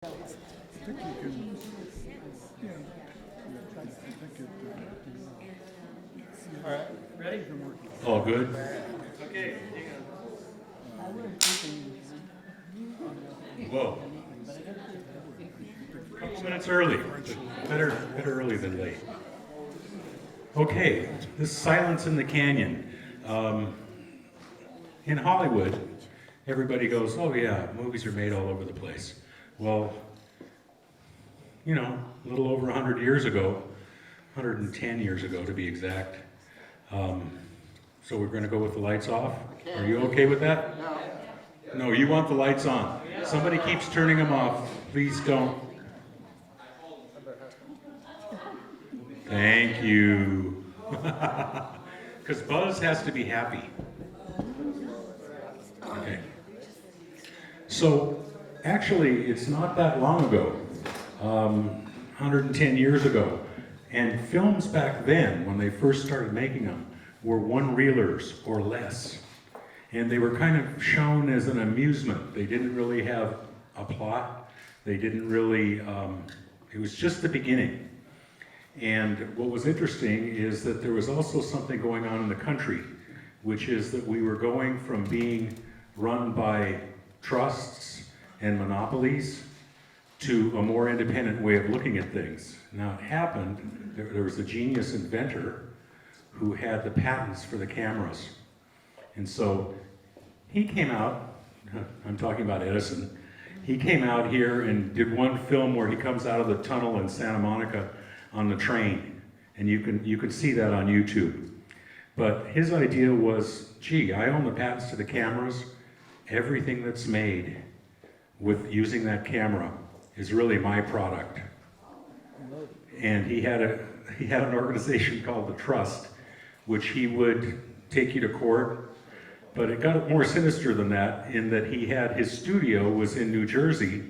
I think you can, yeah, I think All right, ready? it can work. All good? Okay. Whoa. A couple minutes early. Better early than late. Okay, this Silence in the Canyon. In Hollywood, everybody goes, oh yeah, movies are made all over the place. Well, you know, a little over 100 years ago, 110 years ago to be exact. So we're going to go with the lights off? Are you okay with that? No. No, you want the lights on. Somebody keeps turning them off. Please don't. Thank you. Because Buzz has to be happy. Okay. So, actually, it's not that long ago, 110 years ago, and films back then, when they first started making them, were one-reelers or less. And they were kind of shown as an amusement. They didn't really have a plot. They didn't really, it was just the beginning. And what was interesting is that there was also something going on in the country, which is that we were going from being run by trusts and monopolies to a more independent way of looking at things. Now it happened, there was a genius inventor who had the patents for the cameras. And so he came out, I'm talking about Edison, he came out here and did one film where he comes out of the tunnel in Santa Monica on the train. And you can see that on YouTube. But his idea was, gee, I own the patents to the cameras. Everything that's made with using that camera is really my product. And he had an organization called the Trust, which he would take you to court. But it got more sinister than that, in that he had his studio was in New Jersey,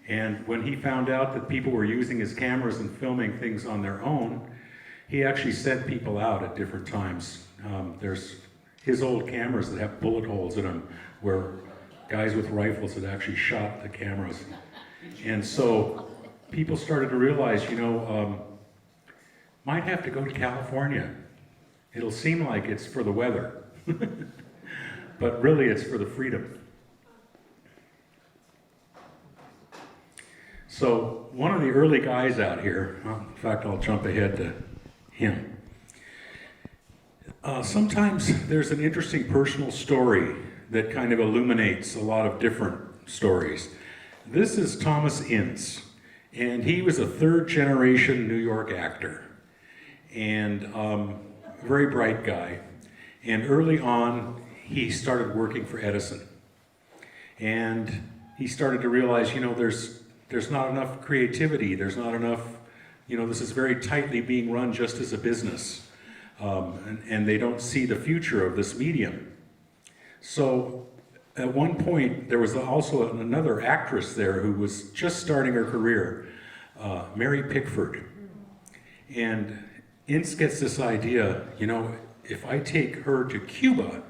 and when he found out that people were using his cameras and filming things on their own, he actually sent people out at different times. There's his old cameras that have bullet holes in them, where guys with rifles had actually shot the cameras. And so people started to realize, you know, might have to go to California. It'll seem like it's for the weather, but really it's for the freedom. So one of the early guys out here, in fact I'll jump ahead to him. Sometimes there's an interesting personal story that kind of illuminates a lot of different stories. This is Thomas Ince, and he was a third-generation New York actor, and very bright guy. And early on, he started working for Edison, and he started to realize, you know, there's not enough creativity. There's not enough, you know, this is very tightly being run just as a business, and they don't see the future of this medium. So at one point, there was also another actress there who was just starting her career, Mary Pickford. And Ince gets this idea, you know, if I take her to Cuba,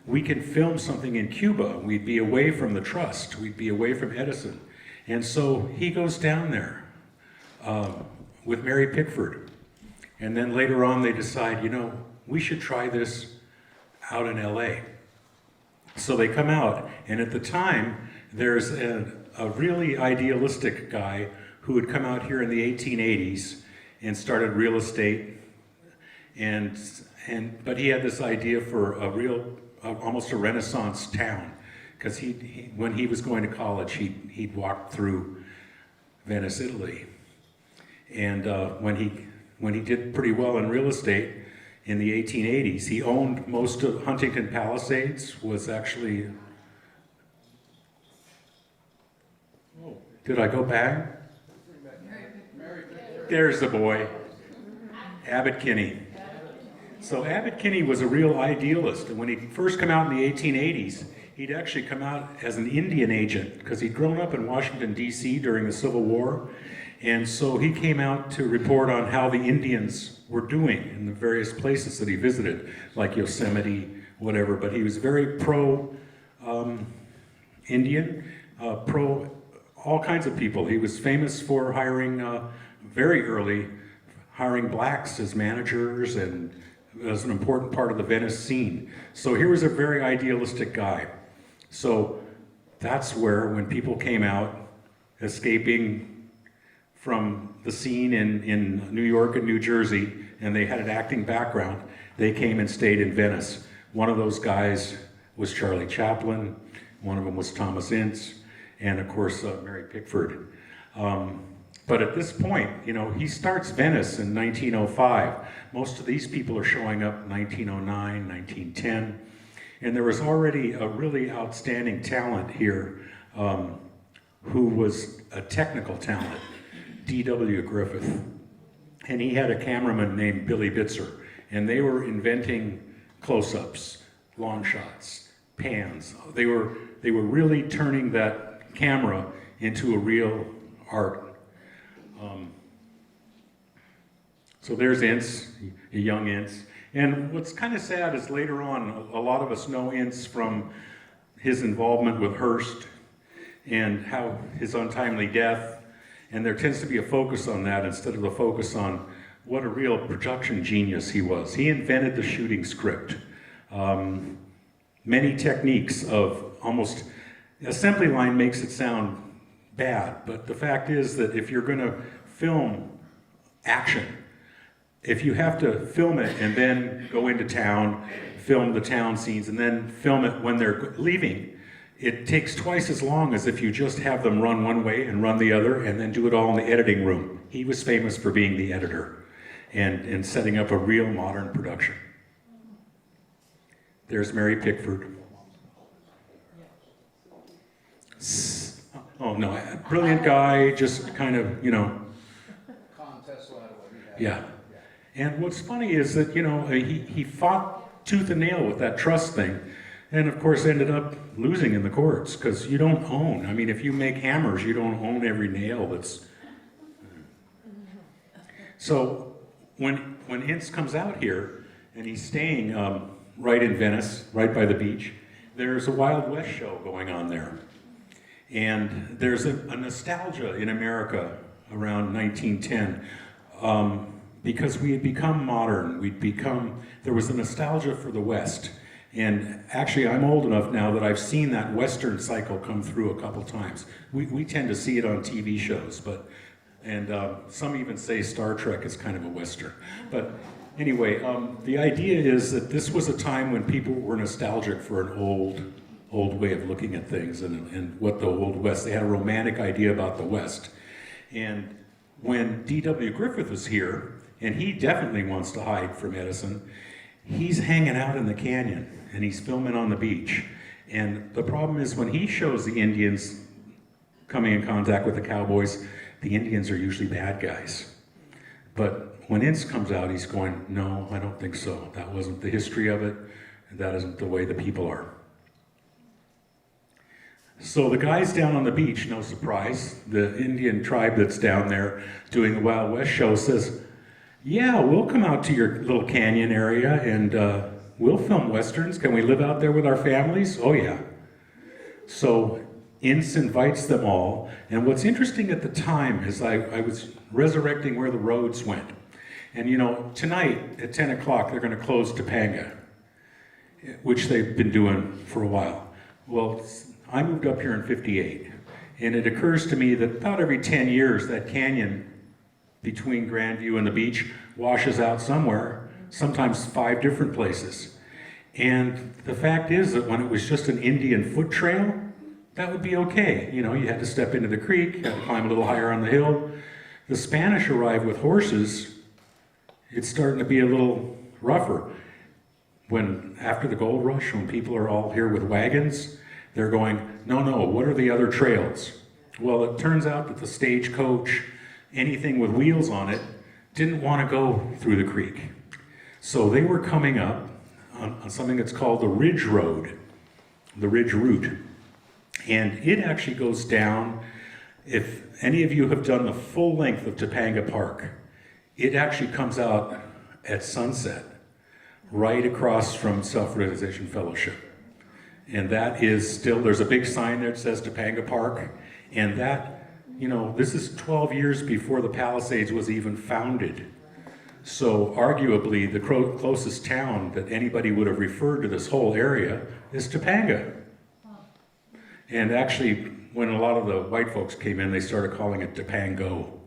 we can film something in Cuba. We'd be away from the Trust. We'd be away from Edison. And so he goes down there with Mary Pickford. And then later on they decide, you know, we should try this out in LA. So they come out, and at the time, there's a really idealistic guy who had come out here in the 1880s and started real estate. But he had this idea for a real, almost a Renaissance town. Because when he was going to college, he'd walked through Venice, Italy. And when he did pretty well in real estate in the 1880s, he owned most of Huntington Palisades, was actually... Oh, did I go back? There's the boy, Abbott Kinney. So Abbott Kinney was a real idealist, and when he first came out in the 1880s, he'd actually come out as an Indian agent, because he'd grown up in Washington, D.C. during the Civil War. And so he came out to report on how the Indians were doing in the various places that he visited, like Yosemite, whatever. But he was very pro-Indian, pro all kinds of people. He was famous for hiring, very early, hiring blacks as managers and as an important part of the Venice scene. So here was a very idealistic guy. So that's where, when people came out, escaping from the scene in New York and New Jersey, and they had an acting background, they came and stayed in Venice. One of those guys was Charlie Chaplin, one of them was Thomas Ince, and of course Mary Pickford. But at this point, you know, he starts Venice in 1905. Most of these people are showing up in 1909, 1910, and there was already a really outstanding talent here who was a technical talent, D.W. Griffith. And he had a cameraman named Billy Bitzer, and they were inventing close-ups, long shots, pans. They were really turning that camera into a real art. So there's Ince, a young Ince. And what's kind of sad is later on, a lot of us know Ince from his involvement with Hearst and how his untimely death, and there tends to be a focus on that instead of the focus on what a real production genius he was. He invented the shooting script. Many techniques of almost, assembly line makes it sound bad, but the fact is that if you're gonna film action, if you have to film it and then go into town, film the town scenes, and then film it when they're leaving, it takes twice as long as if you just have them run one way and run the other and then do it all in the editing room. He was famous for being the editor and setting up a real modern production. There's Mary Pickford. Oh no, brilliant guy, just kind of, you know. Yeah. And what's funny is that, you know, he fought tooth and nail with that trust thing, and of course ended up losing in the courts, because you don't own. I mean, if you make hammers, you don't own every nail that's... So when Ince comes out here, and he's staying right in Venice, right by the beach, there's a Wild West show going on there. And there's a nostalgia in America around 1910, because we had become modern. There was a nostalgia for the West. And actually, I'm old enough now that I've seen that Western cycle come through a couple times. We tend to see it on TV shows, and some even say Star Trek is kind of a Western. But anyway, the idea is that this was a time when people were nostalgic for an old way of looking at things and what the Old West, they had a romantic idea about the West. And when D.W. Griffith is here, and he definitely wants to hide from Edison, he's hanging out in the canyon and he's filming on the beach. And the problem is, when he shows the Indians coming in contact with the cowboys, the Indians are usually bad guys. But when Ince comes out, he's going, no, I don't think so. That wasn't the history of it, and that isn't the way the people are. So the guys down on the beach, no surprise, the Indian tribe that's down there doing the Wild West show says, yeah, we'll come out to your little canyon area and we'll film Westerns. Can we live out there with our families? Oh yeah. So Ince invites them all. And what's interesting at the time is I was resurrecting where the roads went. And you know, tonight at 10 o'clock, they're gonna close Topanga, which they've been doing for a while. Well, I moved up here in '58, and it occurs to me that about every 10 years, that canyon between Grandview and the beach washes out somewhere, sometimes 5 different places. And the fact is that when it was just an Indian foot trail, that would be okay. You know, you had to step into the creek, you had to climb a little higher on the hill. The Spanish arrived with horses. It's starting to be a little rougher. When, after the gold rush, when people are all here with wagons, they're going, no, what are the other trails? Well, it turns out that the stagecoach, anything with wheels on it, didn't want to go through the creek. So they were coming up on something that's called the Ridge Road, the Ridge Route. And it actually goes down, if any of you have done the full length of Topanga Park, it actually comes out at sunset, right across from Self-Realization Fellowship. And that is still, there's a big sign there that says Topanga Park, And that, you know, this is 12 years before the Palisades was even founded. So arguably, the closest town that anybody would have referred to this whole area is Topanga. And actually, when a lot of the white folks came in, they started calling it Topango.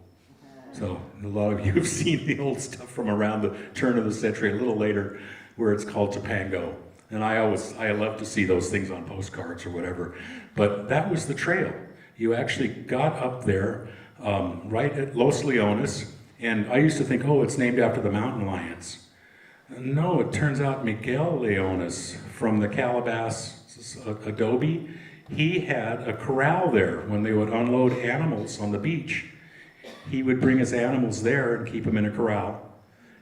So a lot of you have seen the old stuff from around the turn of the century, a little later, where it's called Topango. And I love to see those things on postcards or whatever. But that was the trail. You actually got up there right at Los Leones, and I used to think, oh, it's named after the mountain lions. No, it turns out Miguel Leones from the Calabasas adobe, he had a corral there when they would unload animals on the beach. He would bring his animals there and keep them in a corral,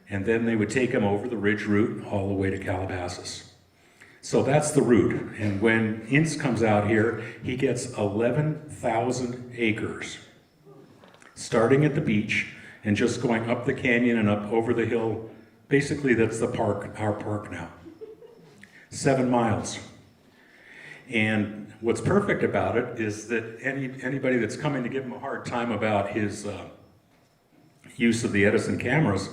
and then they would take them over the ridge route all the way to Calabasas. So that's the route, and when Ince comes out here, he gets 11,000 acres, starting at the beach and just going up the canyon and up over the hill. Basically, that's the park, our park now. 7 miles. And what's perfect about it is that anybody that's coming to give him a hard time about his use of the Edison cameras,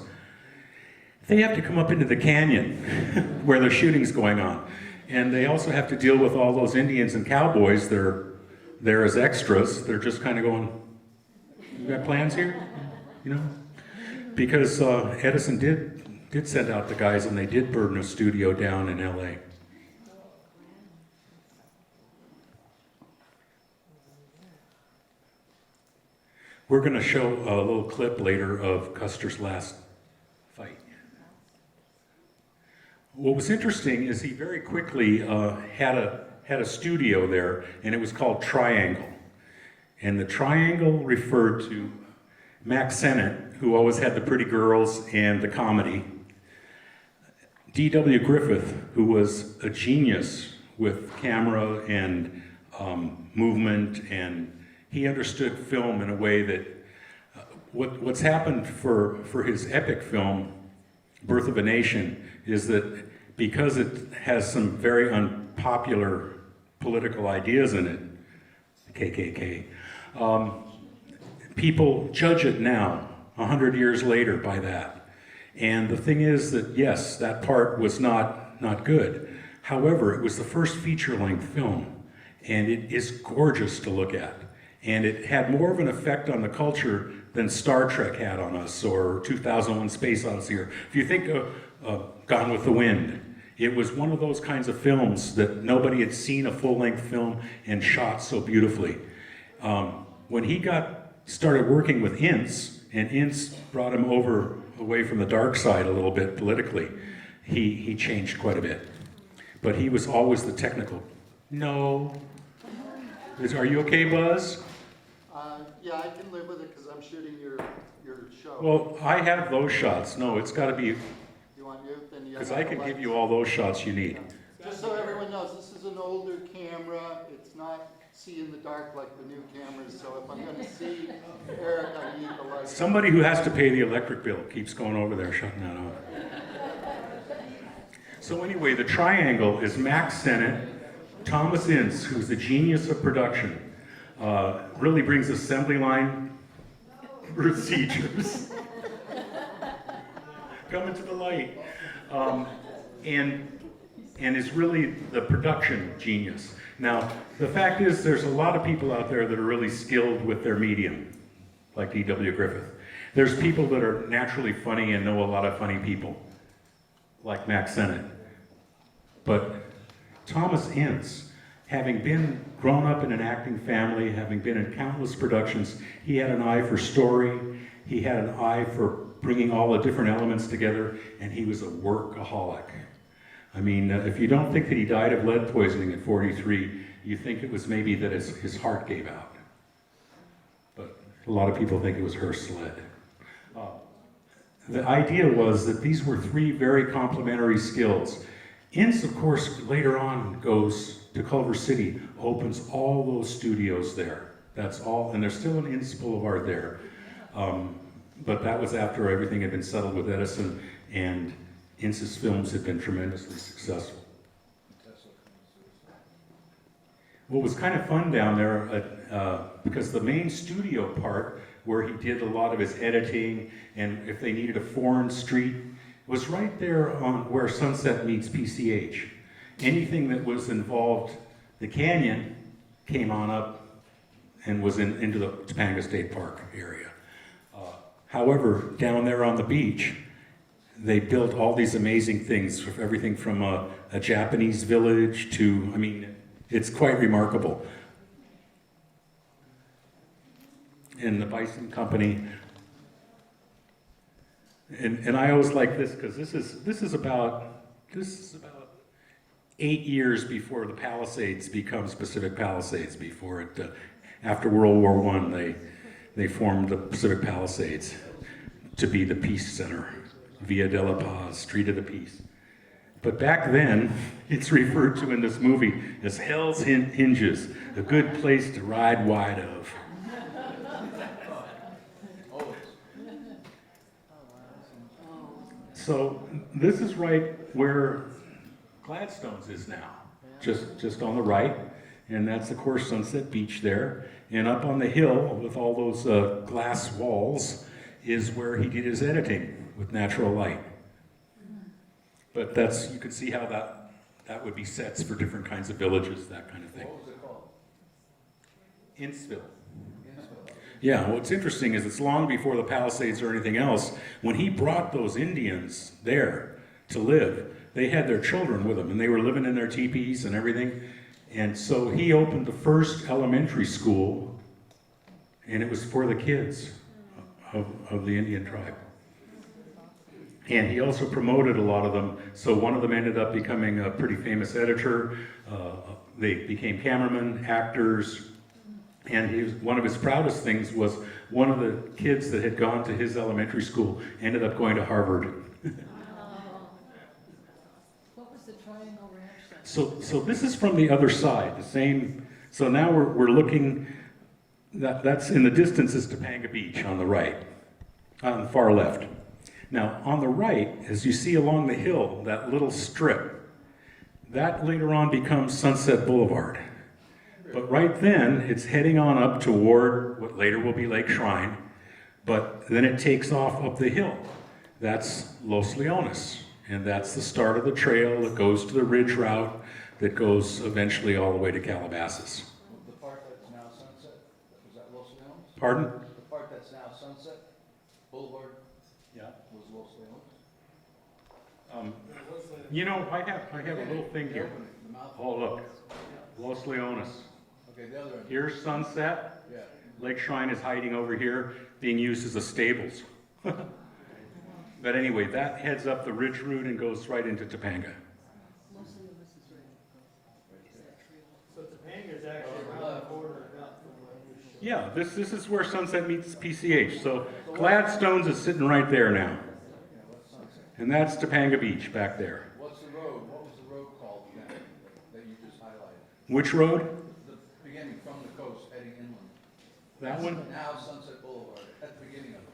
they have to come up into the canyon where the shooting's going on. And they also have to deal with all those Indians and cowboys that are there as extras. They're just kind of going, you got plans here? You know? Because Edison did send out the guys, and they did burn a studio down in LA. We're going to show a little clip later of Custer's last fight. What was interesting is he very quickly had a studio there, and it was called Triangle. And the Triangle referred to Mack Sennett, who always had the pretty girls and the comedy. D.W. Griffith, who was a genius with camera and movement, and he understood film in a way that what's happened for his epic film, Birth of a Nation, is that because it has some very unpopular political ideas in it, KKK, people judge it now, 100 years later, by that. And the thing is that, yes, that part was not good. However, it was the first feature-length film, and it is gorgeous to look at. And it had more of an effect on the culture than Star Trek had on us, or 2001: Space Odyssey, or if you think of Gone with the Wind. It was one of those kinds of films that nobody had seen a full-length film and shot so beautifully. When he started working with Ince, and Ince brought him away from the dark side a little bit politically, he changed quite a bit. But he was always the technical. No. Are you okay, Buzz? Yeah, I can live with it because I'm shooting your show. Well, I have those shots. No, it's got to be, You want you? Then you because have I the can give lights. you all those shots you need. Just so everyone knows, this is an older camera. It's not see in the dark like the new cameras. So if I'm going to see Eric, I need the lights. Somebody who has to pay the electric bill keeps going over there shutting that off. So anyway, the Triangle is Mack Sennett, Thomas Ince, who's the genius of production, really brings assembly line procedures. Coming to the light. And is really the production genius. Now, the fact is there's a lot of people out there that are really skilled with their medium, like D.W. Griffith. There's people that are naturally funny and know a lot of funny people, like Mack Sennett. But Thomas Ince, having grown up in an acting family, having been in countless productions, he had an eye for story, he had an eye for bringing all the different elements together, and he was a workaholic. I mean, if you don't think that he died of lead poisoning at 43, you think it was maybe that his heart gave out. But a lot of people think it was Hearst's lead. The idea was that these were three very complementary skills. Ince, of course, later on goes to Culver City, opens all those studios there. That's all, and there's still an Ince Boulevard there. But that was after everything had been settled with Edison, and Ince's films had been tremendously successful. what was kind of fun down there, because the main studio part where he did a lot of his editing, and if they needed a foreign street, was right there on where Sunset meets PCH. Anything that was involved, the canyon came on up and was into the Topanga State Park area. However, down there on the beach, they built all these amazing things, everything from a Japanese village to, I mean, it's quite remarkable. And the Bison Company, and I always like this because this is about 8 years before the Palisades becomes Pacific Palisades. Before it, after World War I, they formed the Pacific Palisades to be the Peace Center, Via de la Paz, Street of the Peace. But back then, it's referred to in this movie as Hell's Hinges, a good place to ride wide of. So this is right where Gladstone's is now, just on the right, and that's of course Sunset Beach there. And up on the hill with all those glass walls is where he did his editing with natural light. But that's, you can see how that would be sets for different kinds of villages, that kind of thing. What was it called? Innsville. Innsville. Yeah, what's interesting is it's long before the Palisades or anything else. When he brought those Indians there to live, they had their children with them, and they were living in their teepees and everything. And so he opened the first elementary school, and it was for the kids of the Indian tribe. And he also promoted a lot of them. So one of them ended up becoming a pretty famous editor. They became cameramen, actors, and one of his proudest things was one of the kids that had gone to his elementary school ended up going to Harvard. What was the Triangle Ranch then? So this is from the other side, the same. So now we're looking. That's in the distance is Topanga Beach on the right, on the far left. Now on the right, as you see along the hill, that little strip, that later on becomes Sunset Boulevard. But right then, it's heading on up toward what later will be Lake Shrine, but then it takes off up the hill. That's Los Leones, and that's the start of the trail that goes to the ridge route that goes eventually all the way to Calabasas. The part that's now Sunset, was that Los Leones? Pardon? The part that's now Sunset Boulevard Yeah. was Los Leones? You know, I have a little thing The here. opening, the mouth. Oh, look, Los Leones. Okay, the other end. Here's Sunset. Yeah. Lake Shrine is hiding over here, being used as a stables. But anyway, that heads up the ridge route and goes right into Topanga. Mostly of this is right. So Topanga is actually around the corner, not from the Yeah, this is where Sunset meets PCH. So Gladstone's is sitting right there now. Yeah, what's Sunset? And that's Topanga Beach back there. What's the road? What was the road called again that you just highlighted? Which road? The beginning from the coast heading inland. That one? Now Sunset Boulevard, at the beginning of it.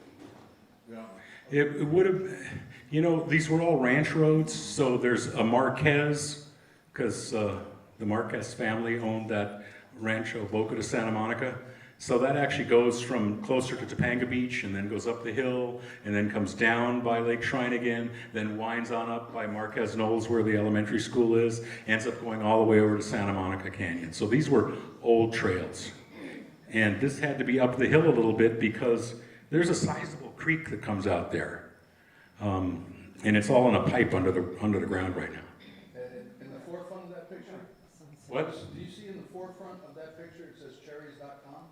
You know, It would have, you know, these were all ranch roads, so there's a Marquez, because the Marquez family owned that Rancho Boca de Santa Monica. So that actually goes from closer to Topanga Beach and then goes up the hill and then comes down by Lake Shrine again, then winds on up by Marquez Knolls where the elementary school is, ends up going all the way over to Santa Monica Canyon. So these were old trails. And this had to be up the hill a little bit because there's a sizable creek that comes out there. And it's all in a pipe under the ground right now. in the forefront of that picture, What? do you see in the forefront of that picture, it says cherries.com?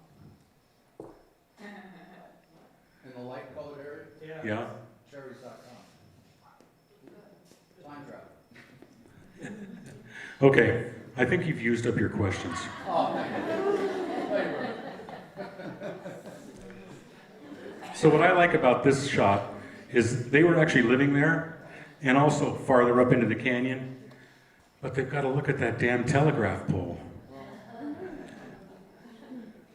In the light colored area, Yeah. Yeah? cherries.com. Time travel. Okay, I think you've used up your questions. Oh, thank you. Thank you very much. So what I like about this shot is they were actually living there and also farther up into the canyon, but they've got to look at that damn telegraph pole.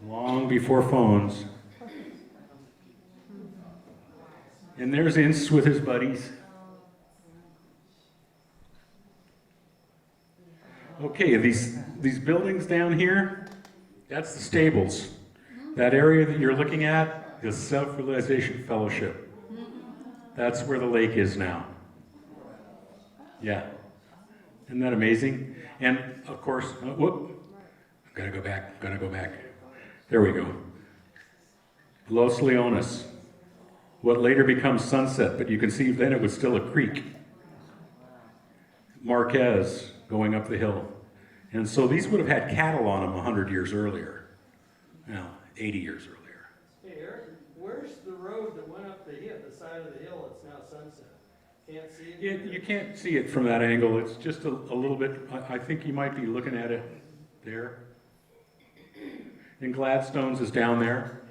Long before phones. And there's Ince with his buddies. Okay. Okay, these buildings down here, that's the stables. That area that you're looking at is Self-Realization Fellowship. That's where the lake is now. Yeah. Isn't that amazing? And of course, gotta go back. There we go. Los Leones, what later becomes Sunset, but you can see then it was still a creek. Marquez going up the hill. And so these would have had cattle on them 100 years earlier. Now, 80 years earlier. Hey Eric, where's the road that went up the hill, the side of the hill that's now Sunset? Can't see it? You can't see it from that angle. It's just a little bit, I think you might be looking at it there. And Gladstone's is down there.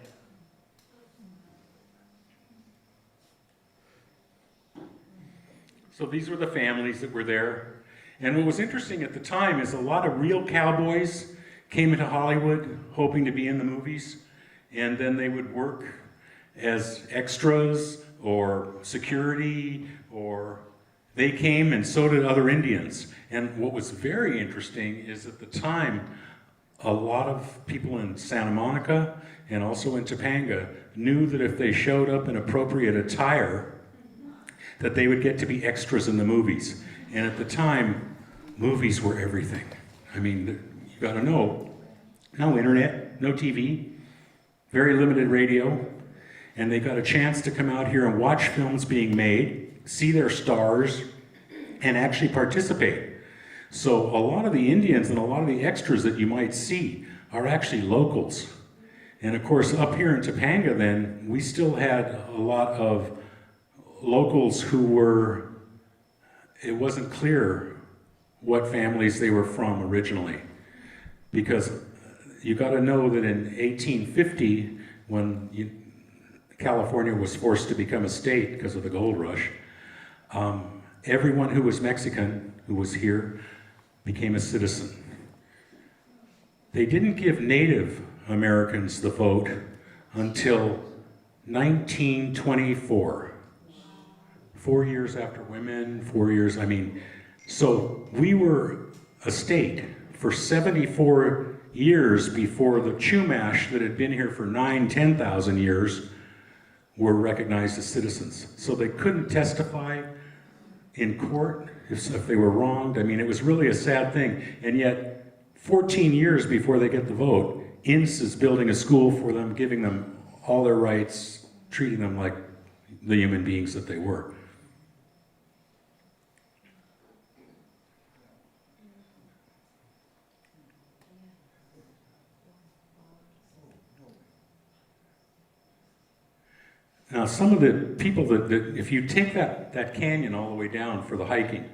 So these were the families that were there. And what was interesting at the time is a lot of real cowboys came into Hollywood hoping to be in the movies, and then they would work as extras or security, or they came and so did other Indians. And what was very interesting is at the time, a lot of people in Santa Monica and also in Topanga knew that if they showed up in appropriate attire, that they would get to be extras in the movies. And at the time, movies were everything. I mean, you gotta know, no internet, no TV, very limited radio, and they got a chance to come out here and watch films being made, see their stars, and actually participate. So a lot of the Indians and a lot of the extras that you might see are actually locals. And of course, up here in Topanga then, we still had a lot of locals who were, it wasn't clear what families they were from originally. Because you got to know that in 1850, when California was forced to become a state because of the gold rush, everyone who was Mexican, who was here, became a citizen. They didn't give Native Americans the vote until 1924. 4 years after women, 4 years, I mean, so we were a state for 74 years before the Chumash that had been here for 10,000 years were recognized as citizens. So they couldn't testify in court if they were wronged. I mean, it was really a sad thing. And yet, 14 years before they get the vote, INS is building a school for them, giving them all their rights, treating them like the human beings that they were. Now, some of the people that if you take that canyon all the way down for the hiking,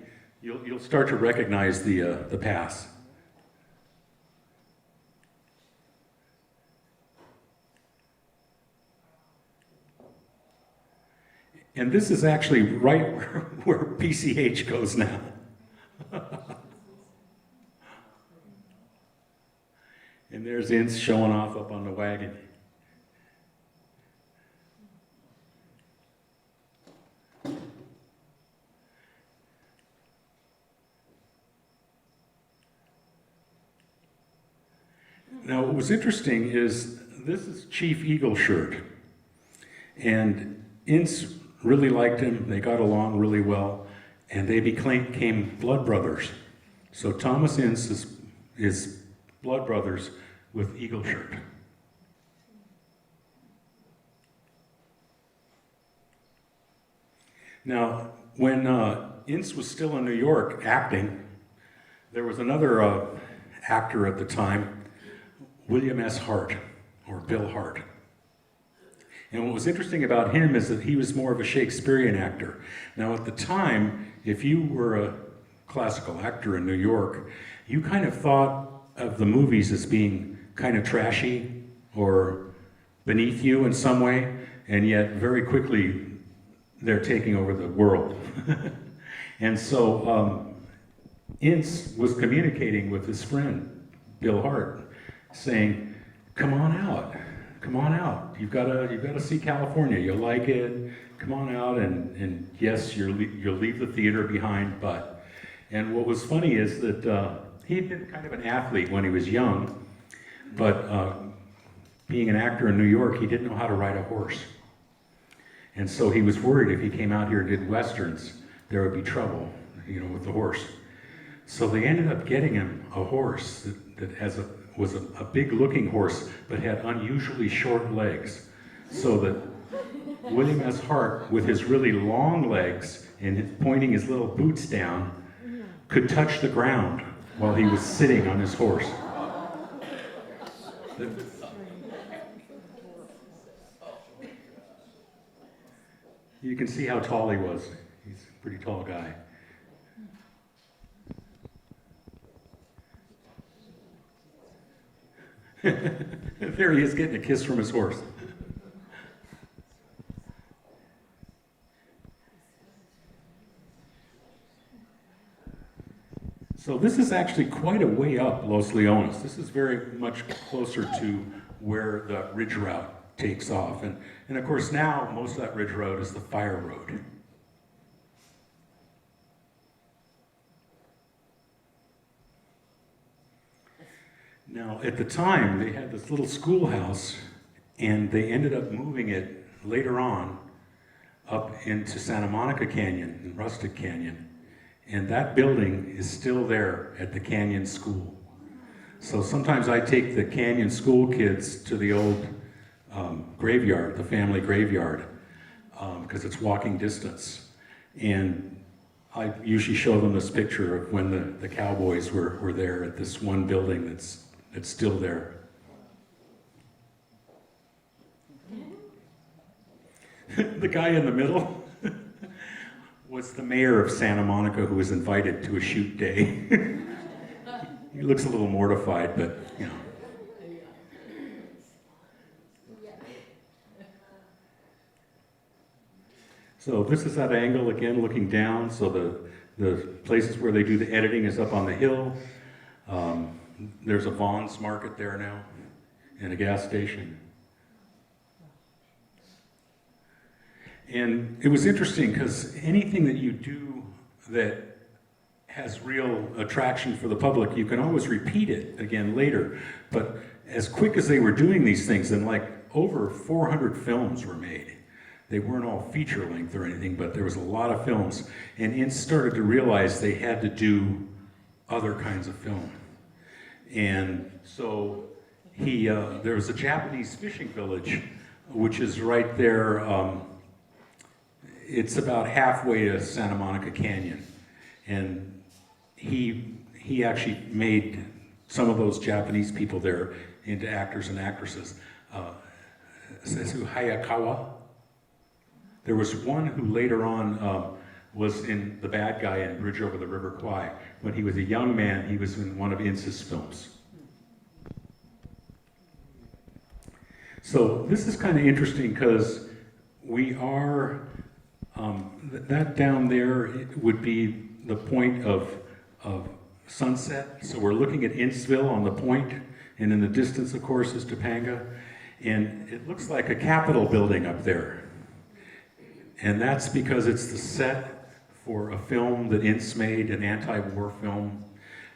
you'll start to recognize the pass. And this is actually right where PCH goes now. And there's Ince showing off up on the wagon. Now, what was interesting is this is Chief Eagle Shirt, and Ince really liked him. They got along really well, and they became blood brothers. So Thomas Ince is blood brothers with Eagle Shirt. Now, when Ince was still in New York acting, there was another actor at the time, William S. Hart, or Bill Hart. And what was interesting about him is that he was more of a Shakespearean actor. Now at the time, if you were a classical actor in New York, you kind of thought of the movies as being kind of trashy or beneath you in some way, and yet very quickly they're taking over the world. And so Ince was communicating with his friend, Bill Hart, saying, come on out, you've got to see California, you'll like it, come on out, and yes, you'll leave the theater behind, but. And what was funny is that he'd been kind of an athlete when he was young, but being an actor in New York, he didn't know how to ride a horse. And so he was worried if he came out here and did westerns, there would be trouble, with the horse. So they ended up getting him a horse that was a big-looking horse, but had unusually short legs, so that William S. Hart, with his really long legs and pointing his little boots down, could touch the ground while he was sitting on his horse. You can see how tall he was. He's a pretty tall guy. There he is getting a kiss from his horse. So this is actually quite a way up Los Leones. This is very much closer to where the ridge route takes off. And of course now most of that ridge road is the fire road. Now at the time they had this little schoolhouse and they ended up moving it later on up into Santa Monica Canyon and Rustic Canyon. And that building is still there at the Canyon School. So sometimes I take the Canyon School kids to the old graveyard, the family graveyard, because it's walking distance. And I usually show them this picture of when the cowboys were there at this one building that's still there. The guy in the middle was the mayor of Santa Monica who was invited to a shoot day. He looks a little mortified, but So this is that angle again, looking down. So the places where they do the editing is up on the hill. There's a Vaughn's Market there now, and a gas station. And it was interesting because anything that you do that has real attraction for the public, you can always repeat it again later. But as quick as they were doing these things, and like over 400 films were made. They weren't all feature length or anything, but there was a lot of films. And Ince started to realize they had to do other kinds of film. And so there was a Japanese fishing village, which is right there. It's about halfway to Santa Monica Canyon. And he actually made some of those Japanese people there into actors and actresses. Sesu Hayakawa. There was one who later on was in The Bad Guy in Bridge Over the River Kwai. When he was a young man, he was in one of Ince's films. So this is kind of interesting because we are, that down there would be the point of sunset. So we're looking at Inceville on the point, and in the distance, of course, is Topanga. And it looks like a Capitol building up there. And that's because it's the set for a film that Ince made, an anti-war film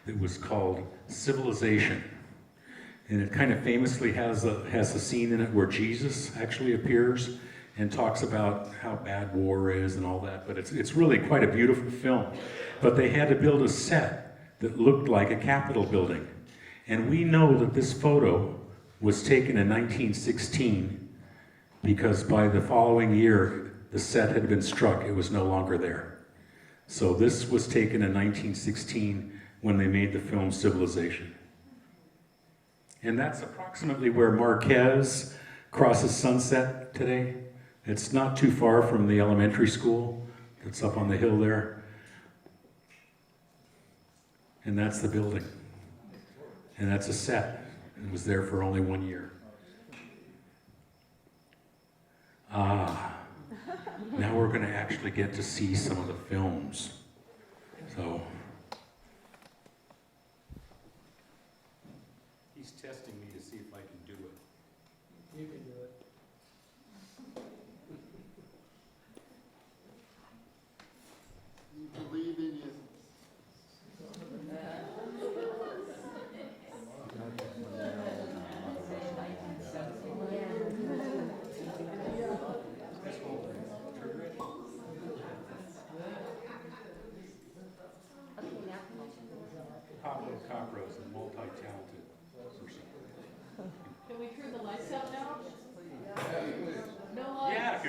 that was called Civilization. And it kind of famously has a scene in it where Jesus actually appears and talks about how bad war is and all that. But it's really quite a beautiful film. But they had to build a set that looked like a Capitol building. And we know that this photo was taken in 1916 because by the following year, the set had been struck. It was no longer there. So this was taken in 1916 when they made the film Civilization. And that's approximately where Marquez crosses Sunset today. It's not too far from the elementary school that's up on the hill there. And that's the building. And that's a set. It was there for only 1 year. Now we're going to actually get to see some of the films. So he's testing me to see if I can do it. You can do it. We believe in you.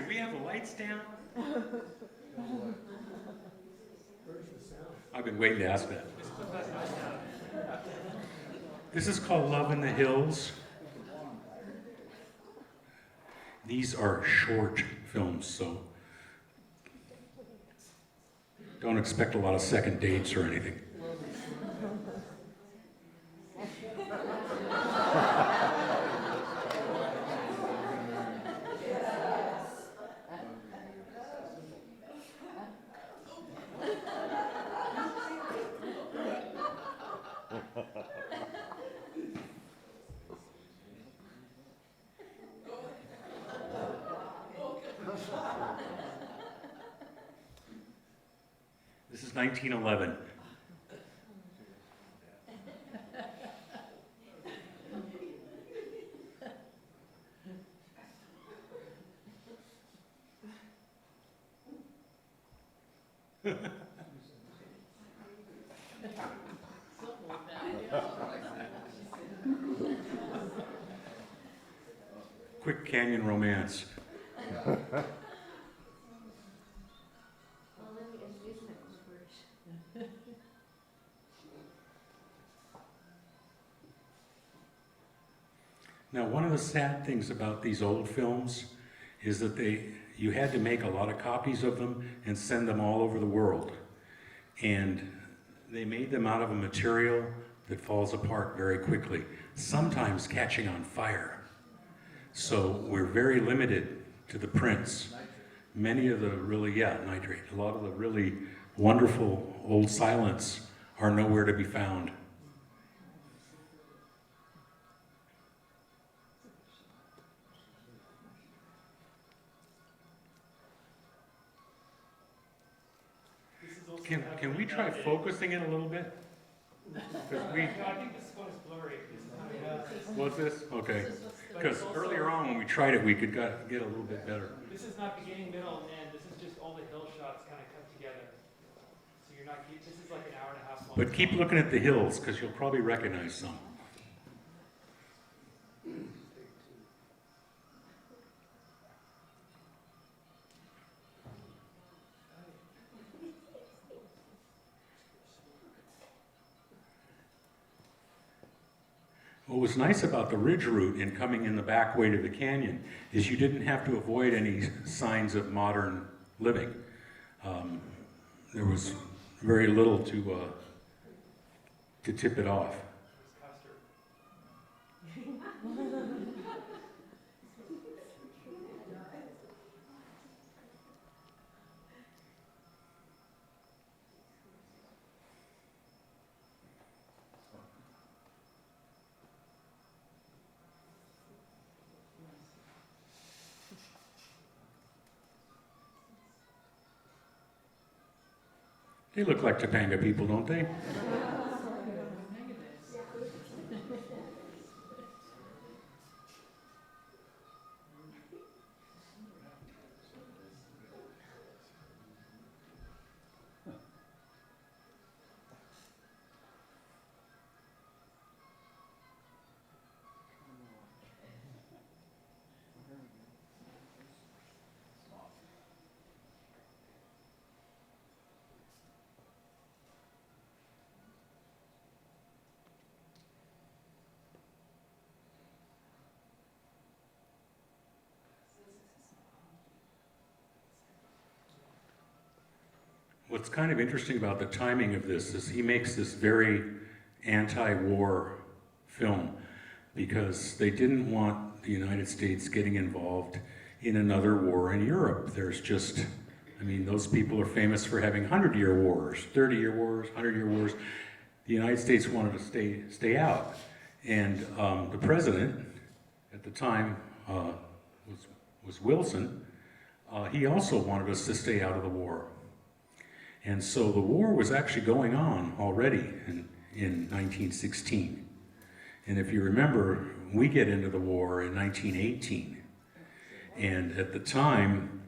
we have the lights down? Where's the sound? I've been waiting to ask that. This is called Love in the Hills. These are short films, so don't expect a lot of second dates or anything. This is 1911. Something like that. Quick canyon romance. Now, one of the sad things about these old films is that you had to make a lot of copies of them and send them all over the world. And they made them out of a material that falls apart very quickly, sometimes catching on fire. So we're very limited to the prints. Many of the nitrate, a lot of the really wonderful old silents are nowhere to be found. Can we try focusing it a little bit? Because we, No, I think this one is blurry. This is not good. was this? Okay. Because earlier on when we tried it, we could get a little bit better. This is not beginning, middle, and end. This is just all the hill shots kind of cut together. So you're not, this is like an hour and a half long. But keep looking at the hills, because you'll probably recognize some. What was nice about the ridge route and coming in the back way to the canyon is you didn't have to avoid any signs of modern living. There was very little to tip it off. They look like Topanga people, don't they? What's kind of interesting about the timing of this is he makes this very anti-war film because they didn't want the United States getting involved in another war in Europe. There's just, I mean, those people are famous for having 100-year wars, 30-year wars, 100-year wars. The United States wanted to stay out. And the president at the time was Wilson. He also wanted us to stay out of the war. And so the war was actually going on already in 1916. And if you remember, we get into the war in 1918. And at the time,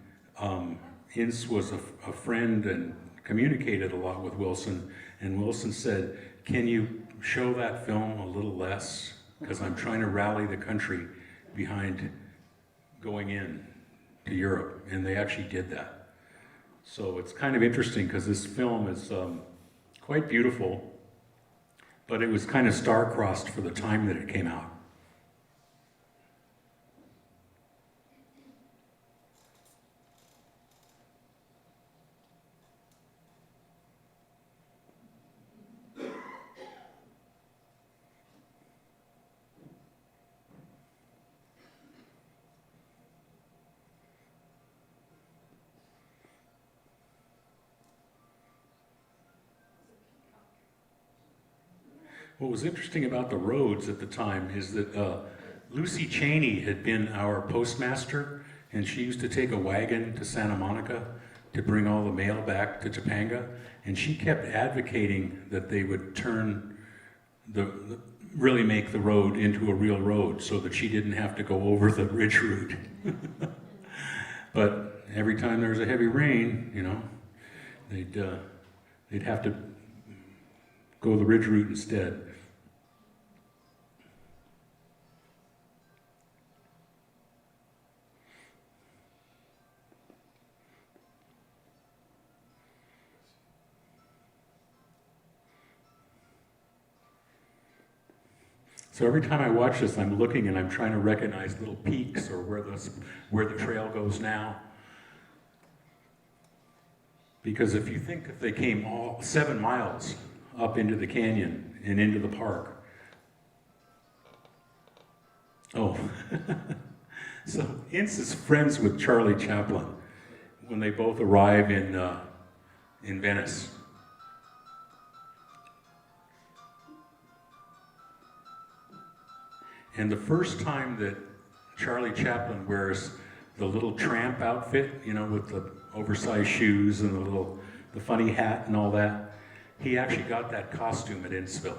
Ince was a friend and communicated a lot with Wilson. And Wilson said, can you show that film a little less? Because I'm trying to rally the country behind going in to Europe, and they actually did that. So it's kind of interesting because this film is quite beautiful, but it was kind of star-crossed for the time that it came out. What was interesting about the roads at the time is that Lucy Cheney had been our postmaster, and she used to take a wagon to Santa Monica to bring all the mail back to Topanga, and she kept advocating that they would really make the road into a real road so that she didn't have to go over the ridge route. But every time there was a heavy rain, you know, they'd have to go the ridge route instead. So every time I watch this, I'm looking and I'm trying to recognize little peaks or where the trail goes now. Because if you think if they came all 7 miles up into the canyon and into the park. Oh, so Ince is friends with Charlie Chaplin when they both arrive in Venice. And the first time that Charlie Chaplin wears the little tramp outfit, you know, with the oversized shoes and the funny hat and all that, he actually got that costume at Innsville.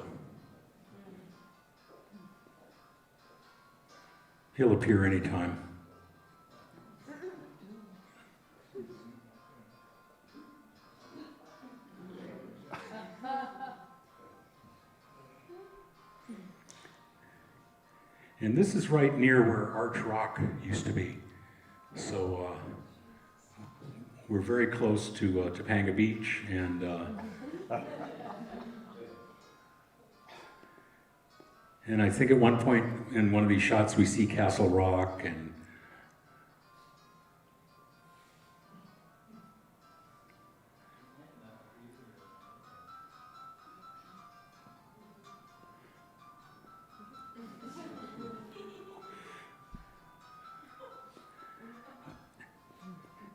He'll appear anytime. And this is right near where Arch Rock used to be. So we're very close to Topanga Beach, and I think at one point in one of these shots we see Castle Rock, and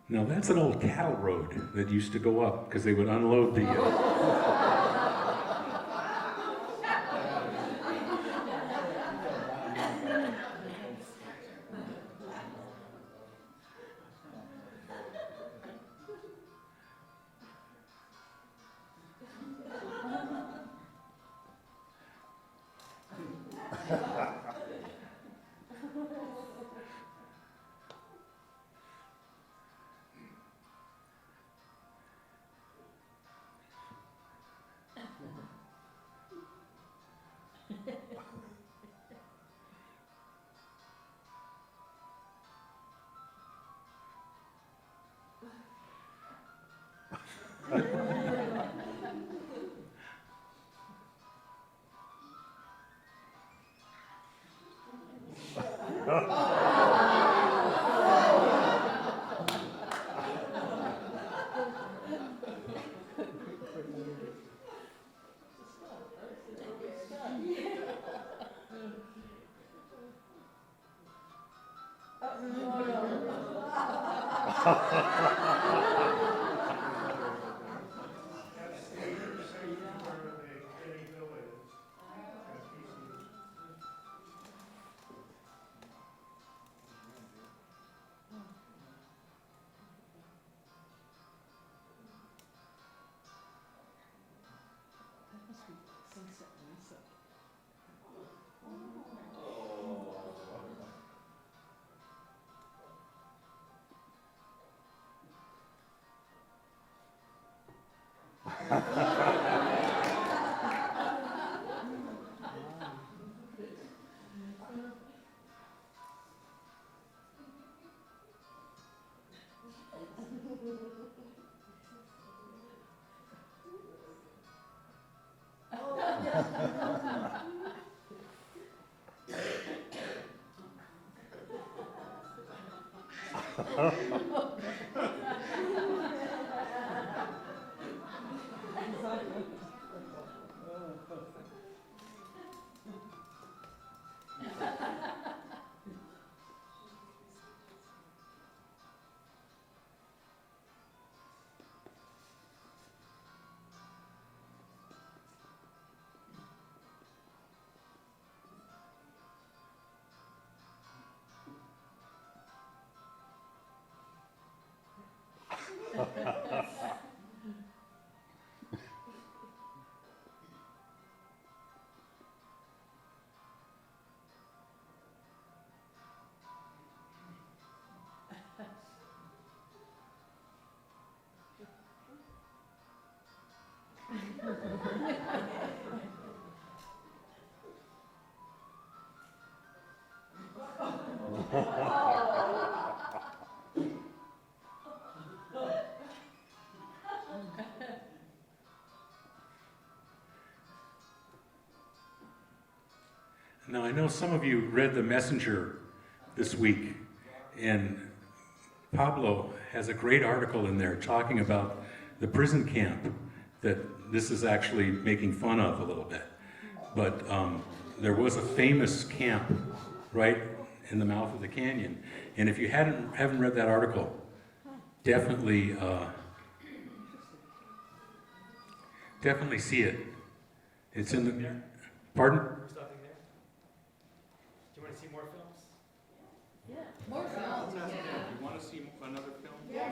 now that's an old cattle road that used to go up because they would unload the. Now, I know some of you read The Messenger this week, and Pablo has a great article in there talking about the prison camp that this is actually making fun of a little bit. But there was a famous camp right in the mouth of the canyon. And if you haven't read that article, definitely see it. It's in the, pardon? We're stopping there. Do you want to see more films? More films, yeah. You want to see another film? Yeah.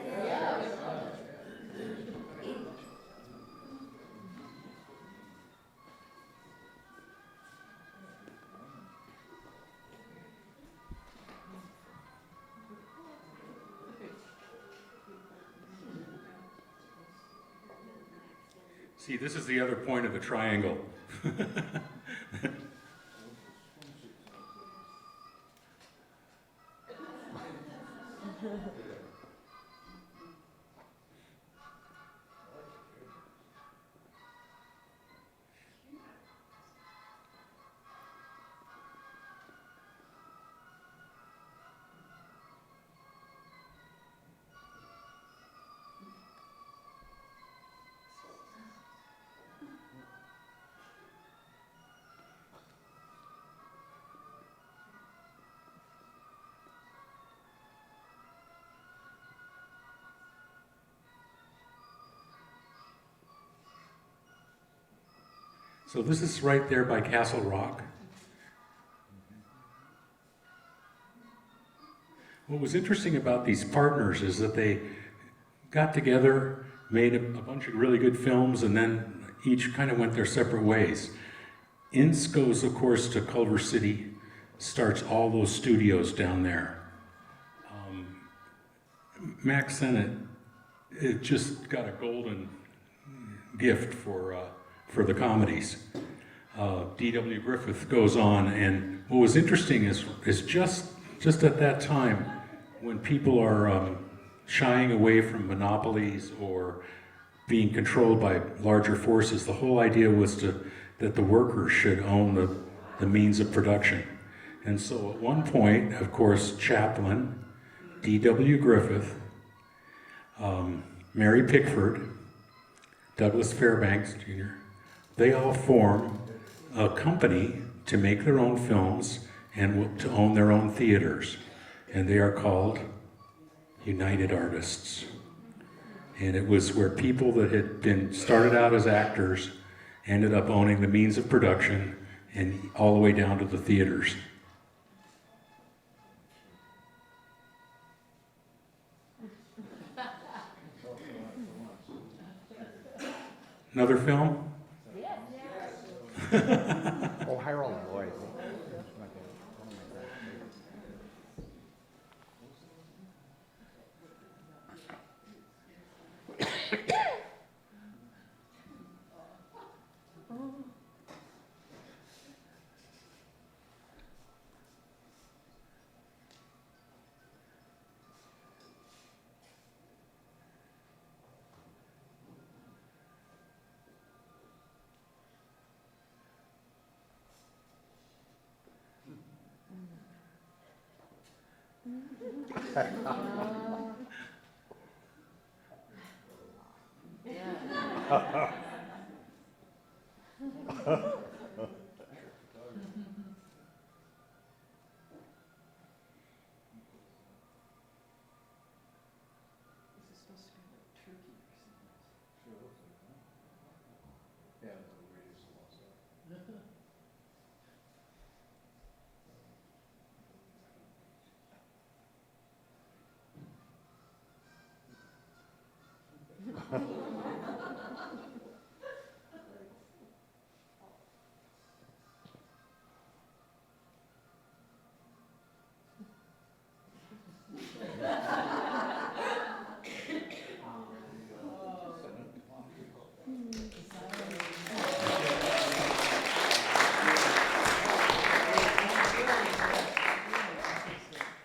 See, this is the other point of the triangle. So this is right there by Castle Rock. What was interesting about these partners is that they got together, made a bunch of really good films, and then each kind of went their separate ways. Ince goes, of course, to Culver City, starts all those studios down there. Max Sennett, it just got a golden gift for the comedies. D.W. Griffith goes on, and what was interesting is just at that time, when people are shying away from monopolies or being controlled by larger forces, the whole idea was that the workers should own the means of production. And so at one point, of course, Chaplin, D.W. Griffith, Mary Pickford, Douglas Fairbanks Jr., they all form a company to make their own films and to own their own theaters. And they are called United Artists. And it was where people that had been started out as actors ended up owning the means of production and all the way down to the theaters. Another film? Oh, Harold Lloyd. Yeah. This is supposed to be like Turkey or something. Sure looks like that. Yeah, the radius is also.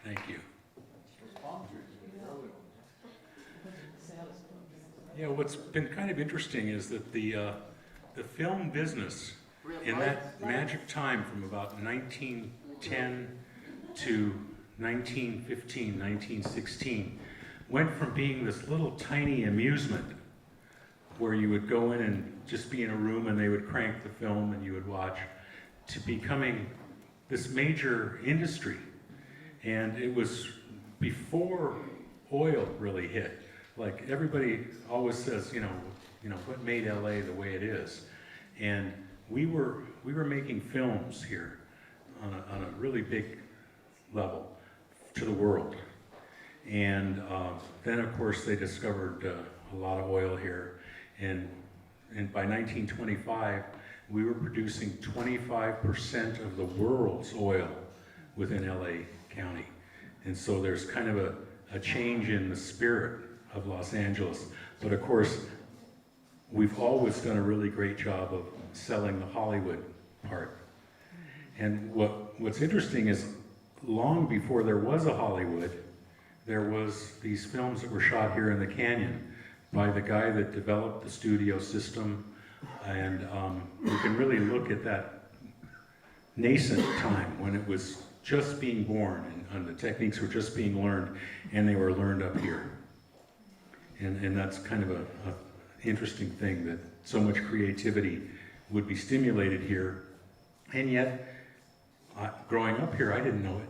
Thank you. Those palm trees are the early ones. Yeah, what's been kind of interesting is that the film business in that magic time from about 1910 to 1915, 1916, went from being this little tiny amusement where you would go in and just be in a room and they would crank the film and you would watch, to becoming this major industry. And it was before oil really hit. Like everybody always says, you know, what made LA the way it is? And we were making films here on a really big level to the world. And then of course they discovered a lot of oil here. And by 1925, we were producing 25% of the world's oil within LA County. And so there's kind of a change in the spirit of Los Angeles. But of course, we've always done a really great job of selling the Hollywood part. And what's interesting is, long before there was a Hollywood, there was these films that were shot here in the canyon by the guy that developed the studio system. And you can really look at that nascent time when it was just being born and the techniques were just being learned, and they were learned up here. And that's kind of a interesting thing, that so much creativity would be stimulated here. And yet, growing up here, I didn't know it.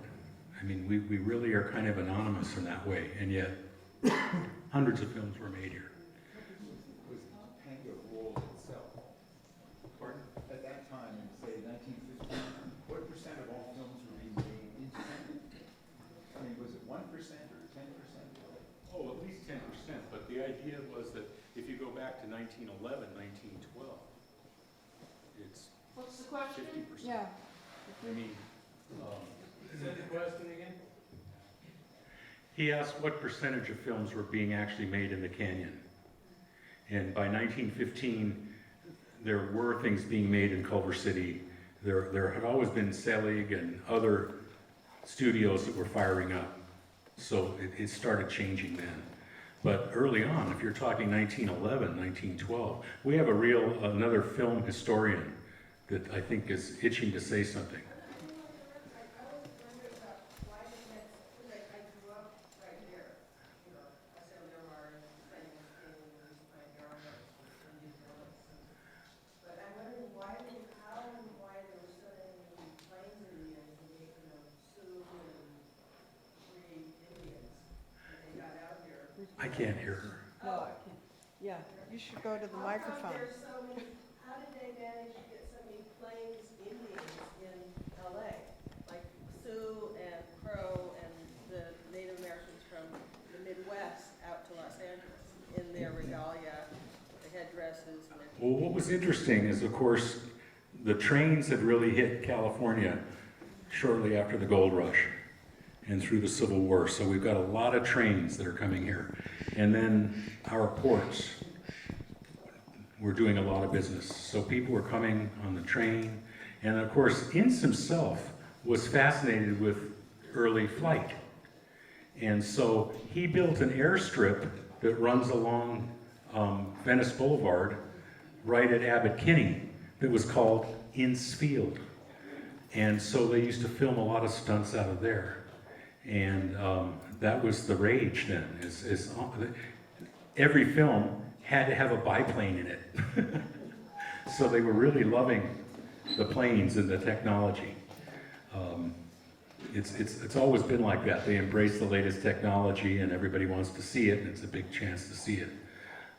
I mean, we really are kind of anonymous in that way, and yet hundreds of films were made here. Was Topanga role itself? Pardon? At that time, in say 1950, what percent of all films were being made in Topanga? I mean, was it 1% or 10%? Oh, at least 10%, but the idea was that if you go back to 1911, 1912, it's What's the question? 50%. Yeah. I mean, Is that the question again? he asked what percentage of films were being actually made in the canyon. And by 1915, there were things being made in Culver City. There had always been Selig and other studios that were firing up. So it started changing then. But early on, if you're talking 1911, 1912, we have another film historian that I think is itching to say something. I can't hear her. No, I can't. Yeah, you should go to the microphone. How did they manage to get so many Plains Indians in LA? Like Sioux and Crow and the Native Americans from the Midwest out to Los Angeles in their regalia, the headdresses and their... Well, what was interesting is, of course, the trains had really hit California shortly after the gold rush and through the Civil War. So we've got a lot of trains that are coming here. And then our ports, we're doing a lot of business. So people were coming on the train. And of course, Ince himself was fascinated with early flight. And so he built an airstrip that runs along Venice Boulevard right at Abbot Kinney that was called Ince Field. And so they used to film a lot of stunts out of there. And that was the rage then. Every film had to have a biplane in it. So they were really loving the planes and the technology. It's always been like that. They embrace the latest technology and everybody wants to see it, and it's a big chance to see it.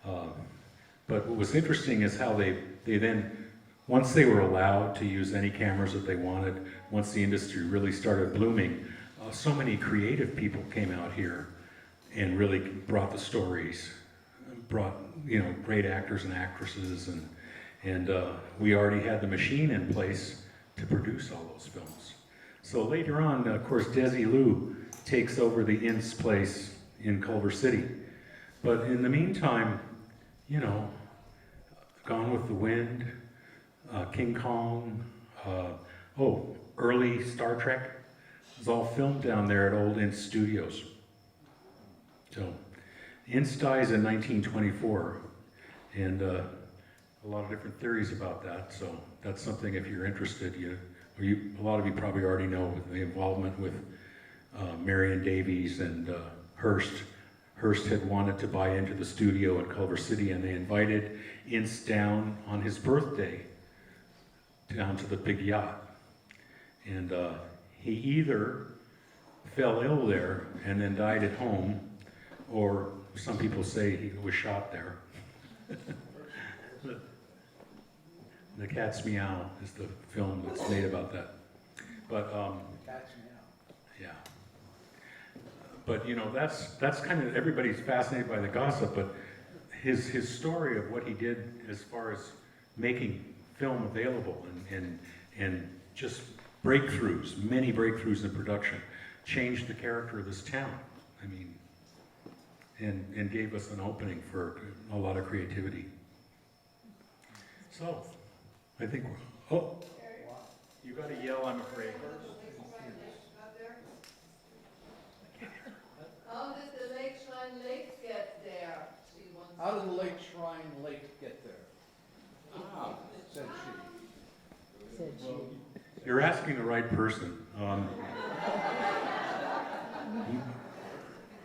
But what was interesting is how they then, once they were allowed to use any cameras that they wanted, once the industry really started blooming, so many creative people came out here and really brought the stories, brought, you know, great actors and actresses, and we already had the machine in place to produce all those films. So later on, of course, Desi Liu takes over the Int's place in Culver City. But in the meantime, you know, Gone with the Wind, King Kong, early Star Trek, was all filmed down there at old Ince Studios. So, Ince dies in 1924, and a lot of different theories about that. So that's something, if you're interested, a lot of you probably already know the involvement with Marion Davies and Hearst. Hearst had wanted to buy into the studio at Culver City, and they invited Ince down on his birthday, down to the big yacht. And he either fell ill there and then died at home, or some people say he was shot there. The Cat's Meow is the film that's made about that. But Cat's meow. yeah. But you know, that's kind of, everybody's fascinated by the gossip, but his story of what he did as far as making film available and just breakthroughs, many breakthroughs in production, changed the character of this town. I mean, and gave us an opening for a lot of creativity. So, I think you gotta yell, I'm afraid. How did the Lake Shrine Lake get there? She wants How did to the know. Lake Shrine Lake get there? Said she. You're asking the right person.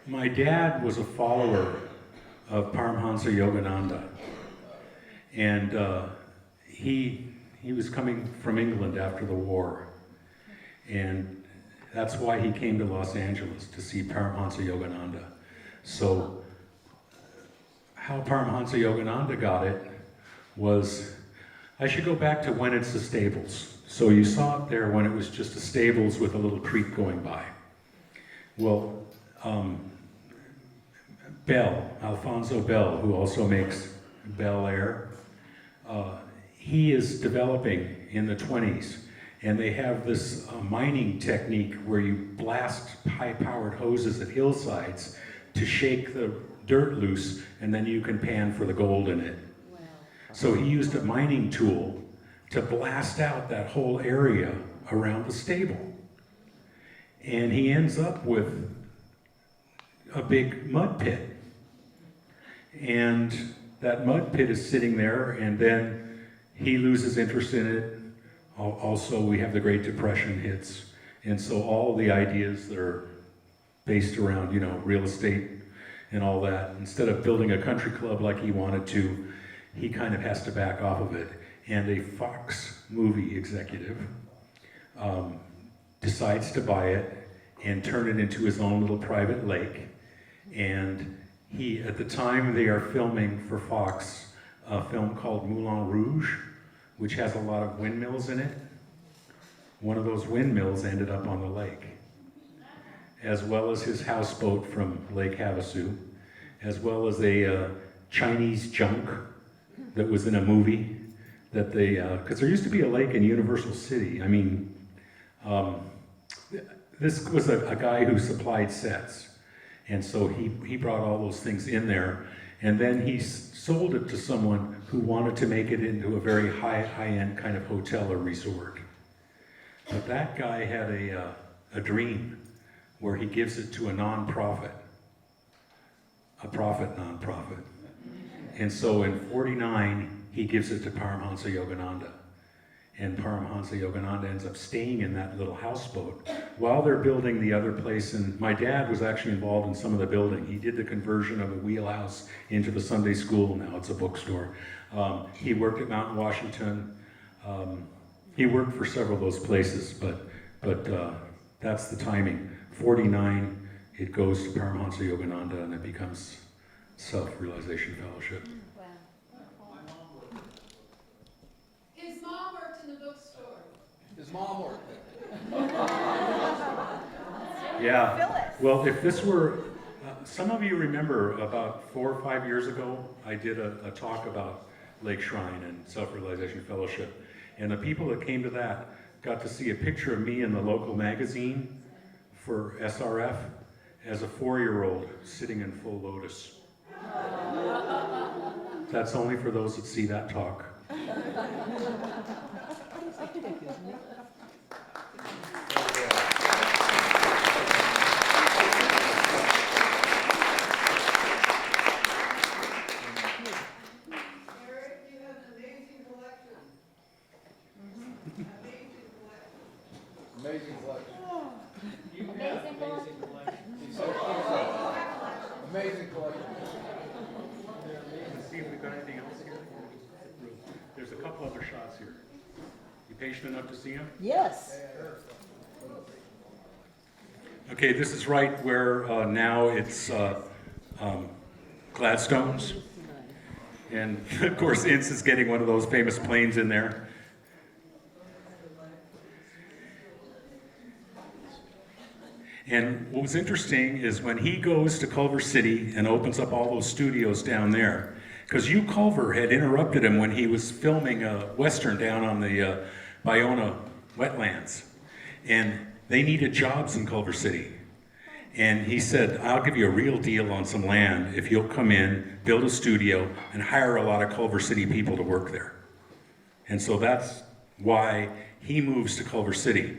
My dad was a follower of Paramhansa Yogananda, and he was coming from England after the war, and that's why he came to Los Angeles, to see Paramhansa Yogananda. So how Paramhansa Yogananda got it was, I should go back to when it's the stables. So you saw it there when it was just a stables with a little creek going by. Well, Alfonso Bell, who also makes Bel Air, he is developing in the 20s, and they have this mining technique where you blast high-powered hoses at hillsides to shake the dirt loose, and then you can pan for the gold in it. Wow. So he used a mining tool to blast out that whole area around the stable. And he ends up with a big mud pit. And that mud pit is sitting there, and then he loses interest in it. Also, we have the Great Depression hits. And so all the ideas that are based around, you know, real estate and all that, instead of building a country club like he wanted to, he kind of has to back off of it. And a Fox movie executive decides to buy it and turn it into his own little private lake. And he, at the time, they are filming for Fox a film called Moulin Rouge, which has a lot of windmills in it. One of those windmills ended up on the lake, as well as his houseboat from Lake Havasu, as well as a Chinese junk that was in a movie that they, because there used to be a lake in Universal City. I mean, this was a guy who supplied sets. And so he brought all those things in there, and then he sold it to someone who wanted to make it into a very high-end kind of hotel or resort. But that guy had a dream where he gives it to a nonprofit, a profit nonprofit. And so in '49, he gives it to Paramhansa Yogananda. and Paramahansa Yogananda ends up staying in that little houseboat while they're building the other place. And my dad was actually involved in some of the building. He did the conversion of a wheelhouse into the Sunday school. Now it's a bookstore. He worked at Mount Washington. He worked for several of those places, but that's the timing. 49, it goes to Paramahansa Yogananda, and it becomes Self-Realization Fellowship. His mom worked in the bookstore. His mom worked Yeah. Well, if this were, some of you remember about 4 or 5 years ago, I did a talk about Lake Shrine and Self-Realization Fellowship. And the people that came to that got to see a picture of me in the local magazine for SRF as a 4-year-old sitting in full lotus. That's only for those that see that talk. Eric, you have an amazing collection. Amazing collection. Amazing collection. You have amazing collection. He said, amazing collection. Let's see if we've got anything else here. There's a couple other shots here. You patient enough to see them? Yes. Okay, this is right where now it's Gladstone's. And of course, Ince is getting one of those famous planes in there. And what was interesting is when he goes to Culver City and opens up all those studios down there, because Hugh Culver had interrupted him when he was filming a Western down on the Bayona wetlands. And they needed jobs in Culver City. And he said, I'll give you a real deal on some land if you'll come in, build a studio, and hire a lot of Culver City people to work there. And so that's why he moves to Culver City.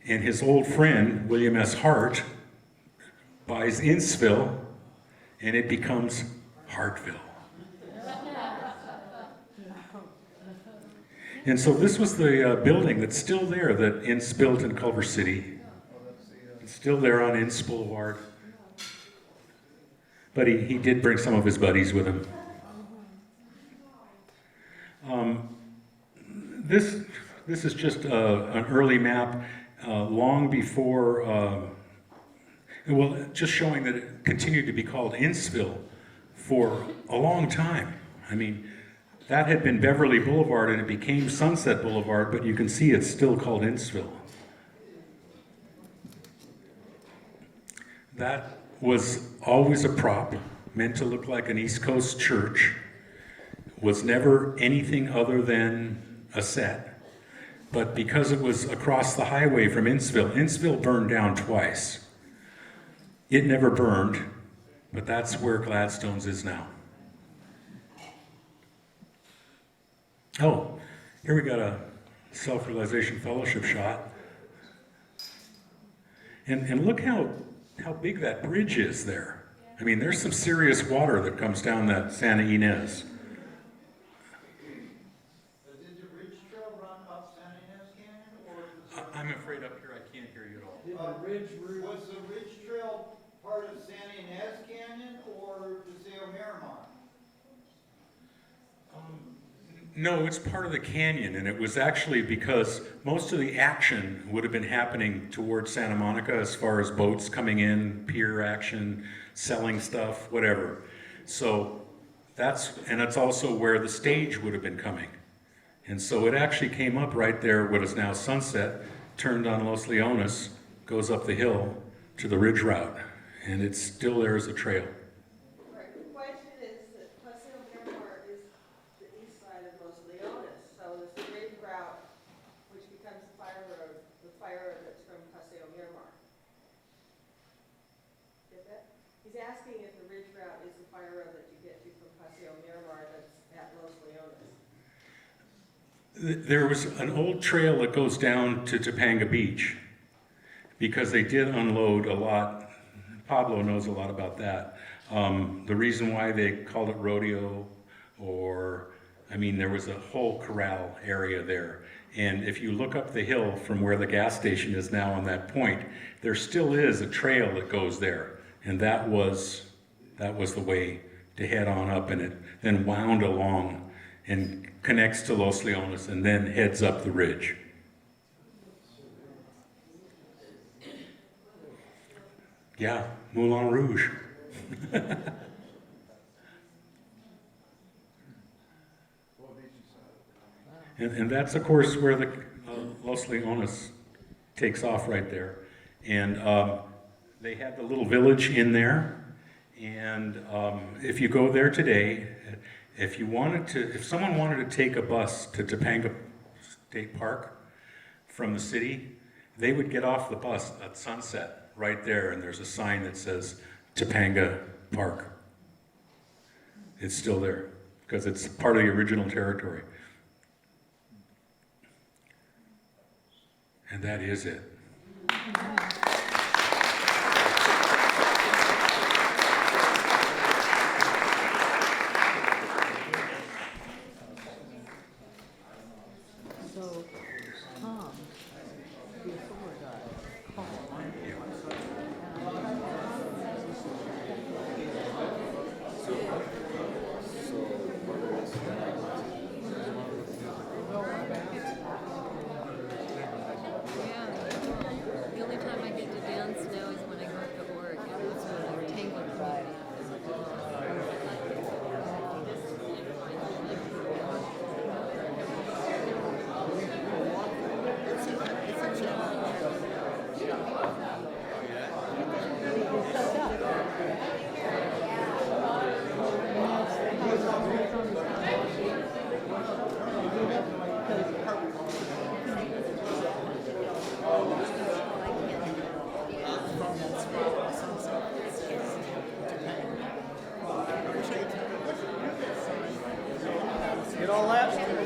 And his old friend, William S. Hart, buys Inceville, and it becomes Hartville. And so this was the building that's still there that Ince built in Culver City. It's still there on Ince Boulevard. But he did bring some of his buddies with him. This is just an early map, long before, well, just showing that it continued to be called Inceville for a long time. I mean, that had been Beverly Boulevard and it became Sunset Boulevard, but you can see it's still called Inceville. That was always a prop, meant to look like an East Coast church. Was never anything other than a set. But because it was across the highway from Inceville burned down twice. It never burned, but that's where Gladstone's is now. Oh, here we got a Self-Realization Fellowship shot. And look how big that bridge is there. I mean, there's some serious water that comes down that Santa Ynez. Did the ridge trail run up Santa Ynez Canyon, or? I'm afraid up here I can't hear you at all. Did the ridge route, Was the ridge trail part of Santa Ynez Canyon or Paseo Miramar? No, it's part of the canyon, and it was actually because most of the action would have been happening towards Santa Monica as far as boats coming in, pier action, selling stuff, whatever. So it's also where the stage would have been coming. And so it actually came up right there, what is now Sunset, turned on Los Leones, goes up the hill to the Ridge Route, and it's still there as a trail. Right, the question is that Paseo Miramar is the east side of Los Leones, so this ridge route, which becomes the fire road that's from Paseo Miramar. Get that? He's asking if the ridge route is the fire road that you get to from Paseo Miramar that's at Los Leones. There was an old trail that goes down to Topanga Beach because they did unload a lot. Pablo knows a lot about that. The reason why they called it rodeo, there was a whole corral area there. And if you look up the hill from where the gas station is now on that point, there still is a trail that goes there. And that was the way to head on up, and it then wound along and connects to Los Leones and then heads up the ridge. Yeah, Moulin Rouge. And that's, of course, where the Los Leones takes off right there. And they had the little village in there. And if you go there today, if someone wanted to take a bus to Topanga State Park from the city, they would get off the bus at sunset right there, and there's a sign that says Topanga Park. It's still there because it's part of the original territory. And that is it. So, Tom, before the call, Yeah, the only time I get to dance now is when I go up to Oregon. That's when I'm tangled with Get all that?